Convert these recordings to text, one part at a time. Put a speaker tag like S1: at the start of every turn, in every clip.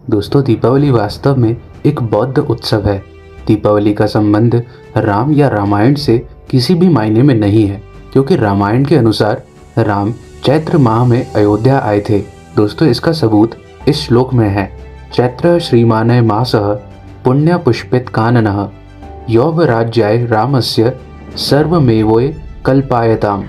S1: दोस्तों, दीपावली वास्तव में एक बौद्ध उत्सव है। दीपावली का संबंध राम या रामायण से किसी भी मायने में नहीं है, क्योंकि रामायण के अनुसार राम चैत्र माह में अयोध्या आए थे। दोस्तों, इसका सबूत इस श्लोक में है। चैत्र श्रीमानय मासः पुण्य पुष्पित काननः यौव राज्याय रामस्य सर्वमेवोय कल्पायताम।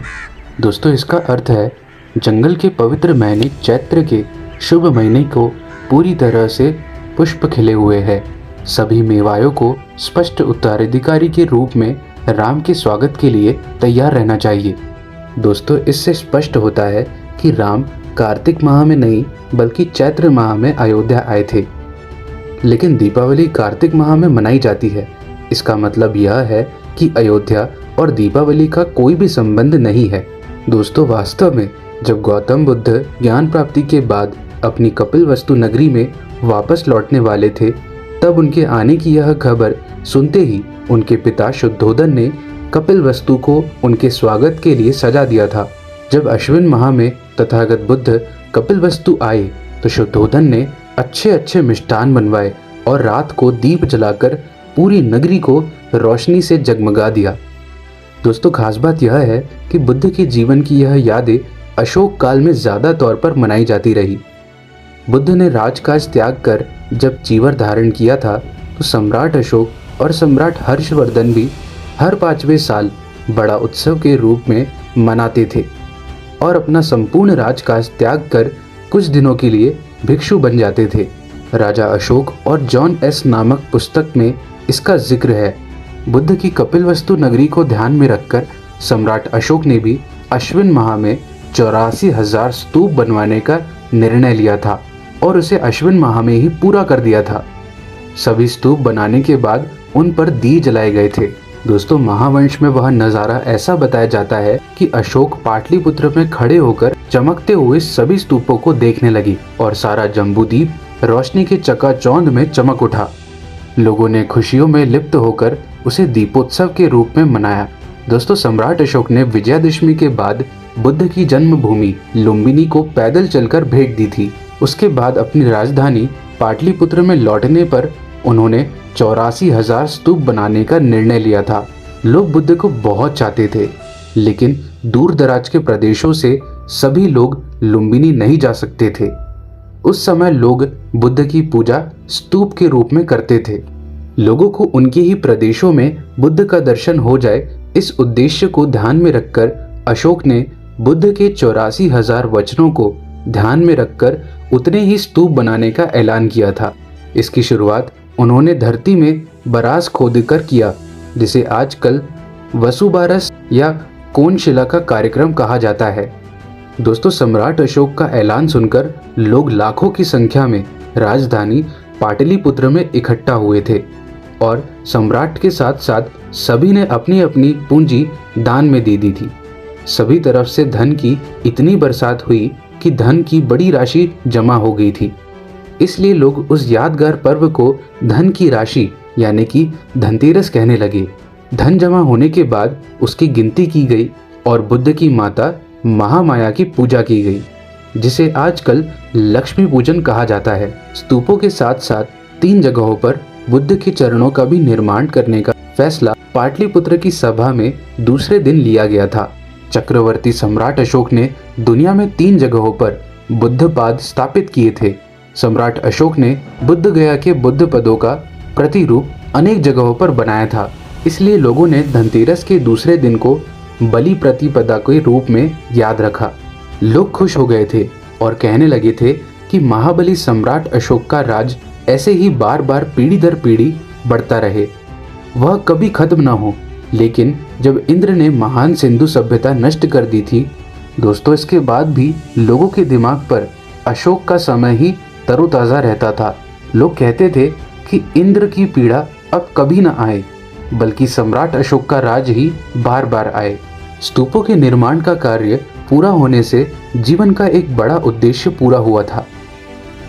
S1: दोस्तों, इसका अर्थ है जंगल के पवित्र महीने चैत्र के शुभ महीने को पूरी तरह से पुष्प खिले हुए हैं। सभी मेवायों को स्पष्ट उत्तराधिकारी के रूप में राम के स्वागत के लिए तैयार रहना चाहिए। दोस्तों, इससे स्पष्ट होता है कि राम कार्तिक माह में नहीं बल्कि चैत्र माह में अयोध्या आए थे। लेकिन दीपावली कार्तिक माह में मनाई जाती है। इसका मतलब यह है कि अयोध्या और दीपावली का कोई भी संबंध नहीं है। दोस्तों, वास्तव में जब गौतम बुद्ध ज्ञान प्राप्ति के बाद अपनी कपिलवस्तु नगरी में वापस लौटने वाले थे, तब उनके आने की यह खबर सुनते ही उनके पिता शुद्धोधन ने कपिलवस्तु को उनके स्वागत के लिए सजा दिया था। जब अश्विन माह में तथागत बुद्ध कपिलवस्तु आए तो शुद्धोधन ने अच्छे अच्छे मिष्ठान बनवाए और रात को दीप जलाकर पूरी नगरी को रोशनी से जगमगा दिया। दोस्तों, खास बात यह है कि बुद्ध के जीवन की यह यादें अशोक काल में ज़्यादा तौर पर मनाई जाती रही। बुद्ध ने राजकाज त्याग कर जब चीवर धारण किया था तो सम्राट अशोक और सम्राट हर्षवर्धन भी हर 5वें साल बड़ा उत्सव के रूप में मनाते थे और अपना संपूर्ण राजकाज त्याग कर कुछ दिनों के लिए भिक्षु बन जाते थे। राजा अशोक और जॉन एस नामक पुस्तक में इसका जिक्र है। बुद्ध की कपिलवस्तु नगरी को ध्यान में रखकर सम्राट अशोक ने भी अश्विन माह में 84,000 स्तूप बनवाने का निर्णय लिया था और उसे अश्विन माह में ही पूरा कर दिया था। सभी स्तूप बनाने के बाद उन पर दिए जलाए गए थे। दोस्तों, महावंश में वह नज़ारा ऐसा बताया जाता है कि अशोक पाटलिपुत्र में खड़े होकर चमकते हुए सभी स्तूपों को देखने लगी और सारा जम्बूद्वीप रोशनी के चकाचौंध में चमक उठा। लोगों ने खुशियों में लिप्त होकर उसे दीपोत्सव के रूप में मनाया। दोस्तों, सम्राट अशोक ने विजयादशमी के बाद बुद्ध की जन्मभूमि लुम्बिनी को पैदल चलकर भेंट दी थी। उसके बाद अपनी राजधानी पाटलिपुत्र में लौटने पर उन्होंने 84,000 स्तूप बनाने का निर्णय लिया था। लोग बुद्ध को बहुत चाहते थे, लेकिन दूर दराज के प्रदेशों से सभी लोग लुम्बिनी नहीं जा सकते थे। उस समय लोग बुद्ध की पूजा स्तूप के रूप में करते थे। लोगों को उनके ही प्रदेशों में बुद्ध का दर्शन हो जाए, इस उद्देश्य को ध्यान में रखकर अशोक ने बुद्ध के 84,000 वचनों को ध्यान में रखकर उतने ही स्तूप बनाने का ऐलान किया था। इसकी शुरुआत उन्होंने धरती में बरास खोदकर किया, जिसे आजकल वसुबारस या कोनशिला का कार्यक्रम कहा जाता है। दोस्तों, सम्राट अशोक का ऐलान सुनकर लोग लाखों की संख्या में राजधानी पाटलिपुत्र में इकट्ठा हुए थे और सम्राट के साथ साथ सभी ने अपनी अपनी पूंजी दान में दे दी थी। सभी तरफ से धन की इतनी बरसात हुई कि धन की बड़ी राशि जमा हो गई थी। इसलिए लोग उस यादगार पर्व को धन की राशि यानी कि धनतेरस कहने लगे। धन जमा होने के बाद उसकी गिनती की गई और बुद्ध की माता महामाया की पूजा की गई, जिसे आजकल लक्ष्मी पूजन कहा जाता है। स्तूपों के साथ साथ 3 जगहों पर बुद्ध के चरणों का भी निर्माण करने का फैसला पाटलिपुत्र की सभा में दूसरे दिन लिया गया था। चक्रवर्ती सम्राट अशोक ने दुनिया में 3 जगहों पर बुद्ध पाद स्थापित किए थे। सम्राट अशोक ने बुद्ध गया के बुद्ध पदों का प्रतिरूप अनेक जगहों पर बनाया था। इसलिए लोगों ने धनतेरस के दूसरे दिन को बलि प्रतिपदा के रूप में याद रखा। लोग खुश हो गए थे और कहने लगे थे कि महाबली सम्राट अशोक का राज ऐसे ही बार बार पीढ़ी दर पीढ़ी बढ़ता रहे, वह कभी खत्म न हो। लेकिन जब इंद्र ने महान सिंधु सभ्यता नष्ट कर दी थी, दोस्तों, इसके बाद भी लोगों के दिमाग पर अशोक का समय ही तरोताज़ा रहता था। लोग कहते थे कि इंद्र की पीड़ा अब कभी न आए, बल्कि सम्राट अशोक का राज ही बार बार आए। स्तूपों के निर्माण का कार्य पूरा होने से जीवन का एक बड़ा उद्देश्य पूरा हुआ था।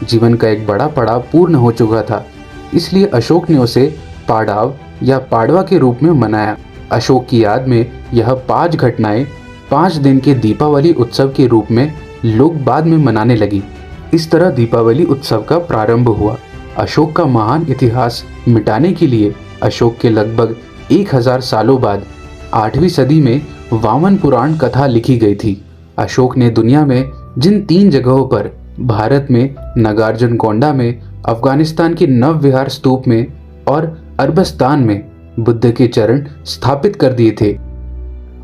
S1: जीवन का एक बड़ा पड़ाव पूर्ण हो चुका था। इसलिए अशोक ने उसे पाड़ाव या पाड़वा के रूप में मनाया। अशोक की याद में यह 5 घटनाएं 5 दिन के दीपावली उत्सव के रूप में लोग बाद में मनाने लगी। इस तरह दीपावली उत्सव का प्रारंभ हुआ। अशोक का महान इतिहास मिटाने के लिए अशोक के लगभग 1000 सालों बाद 8वीं सदी में वामन पुराण कथा लिखी गई थी। अशोक ने दुनिया में जिन 3 जगहों पर, भारत में नागार्जुनकोंडा में, अफगानिस्तान के नवविहार स्तूप में और अरबस्तान में बुद्ध के चरण स्थापित कर दिए थे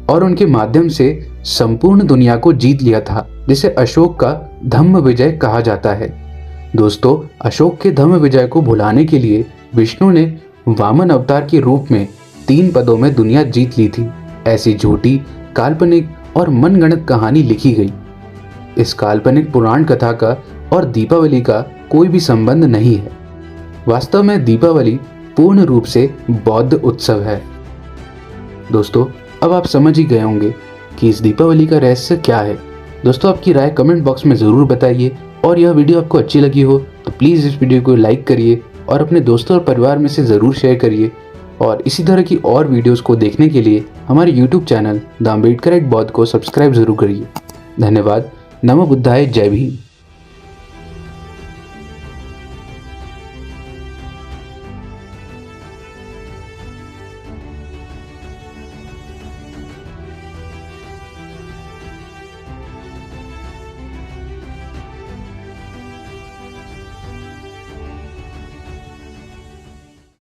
S1: और उनके माध्यम से संपूर्ण दुनिया को जीत लिया था, जिसे अशोक का धम्म विजय कहा जाता है। दोस्तों, अशोक के धम्म विजय को भुलाने के लिए विष्णु ने वामन अवतार के रूप में 3 पदों में दुनिया जीत ली थी। ऐसी झूठी, काल्पनिक और मनगढ़ंत कहानी लिखी गई। इस काल्पनिक पुराण कथा का और दीपावली का कोई भी संबंध नहीं है। वास्तव में दीपावली पूर्ण रूप से बौद्ध उत्सव है। दोस्तों, अब आप समझ ही गए होंगे कि इस दीपावली का रहस्य क्या है। दोस्तों, आपकी राय कमेंट बॉक्स में ज़रूर बताइए और यह वीडियो आपको अच्छी लगी हो तो प्लीज़ इस वीडियो को लाइक करिए और अपने दोस्तों और परिवार में से ज़रूर शेयर करिए। और इसी तरह की और वीडियोस को देखने के लिए हमारे YouTube चैनल द अम्बेडकराइट बौद्ध को सब्सक्राइब ज़रूर करिए। धन्यवाद। नमो बुद्धाय। जय भीम।